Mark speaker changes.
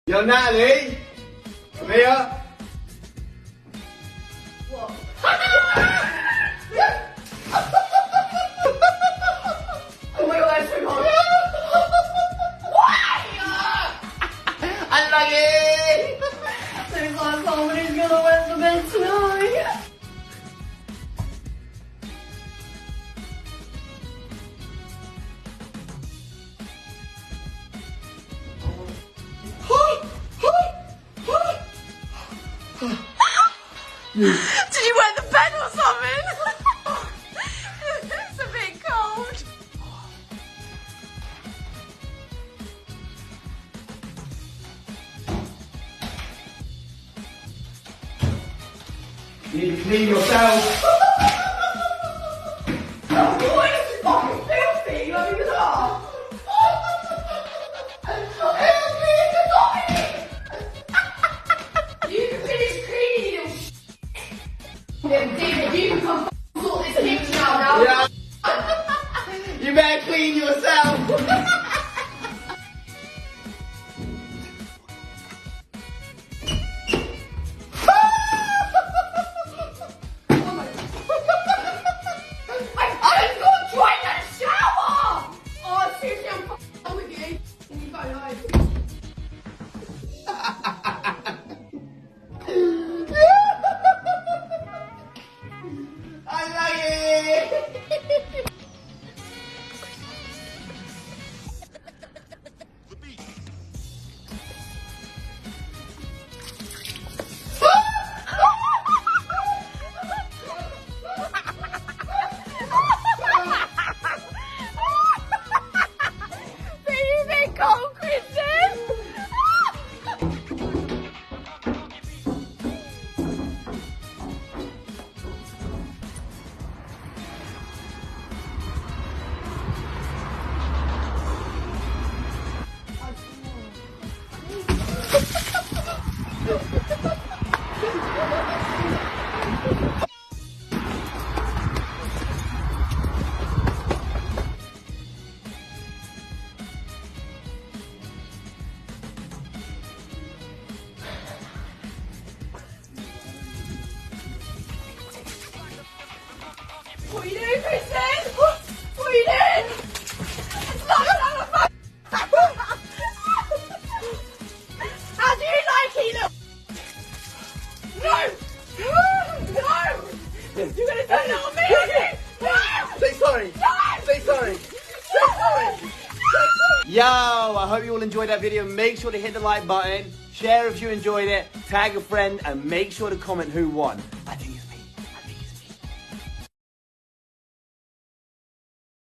Speaker 1: Yo, Natalie, come here.
Speaker 2: What? Oh my god, that's so hot. Why?
Speaker 1: Unlucky!
Speaker 2: There's like somebody's gonna wet the bed tonight. Did you wet the bed or something? It's a bit cold.
Speaker 1: You need to clean yourself.
Speaker 2: Oh, this is fucking filthy. Let me get off. You can finish cleaning, you little Yeah, David, you can come sort this bitch now.
Speaker 1: Yeah. You better clean yourself.
Speaker 2: I just got to try that shower! Oh, seriously, I'm f***ing with you. Can you go home?
Speaker 1: Unlucky!
Speaker 2: What are you doing, Kristen? What are you doing? It's not another fuck. How do you like it, look? No! No! You're gonna turn it on me, aren't you? No!
Speaker 1: Say sorry.
Speaker 2: No!
Speaker 1: Say sorry. Say sorry. Say sorry. Yo, I hope you all enjoyed that video. Make sure to hit the like button, share if you enjoyed it, tag a friend, and make sure to comment who won. I think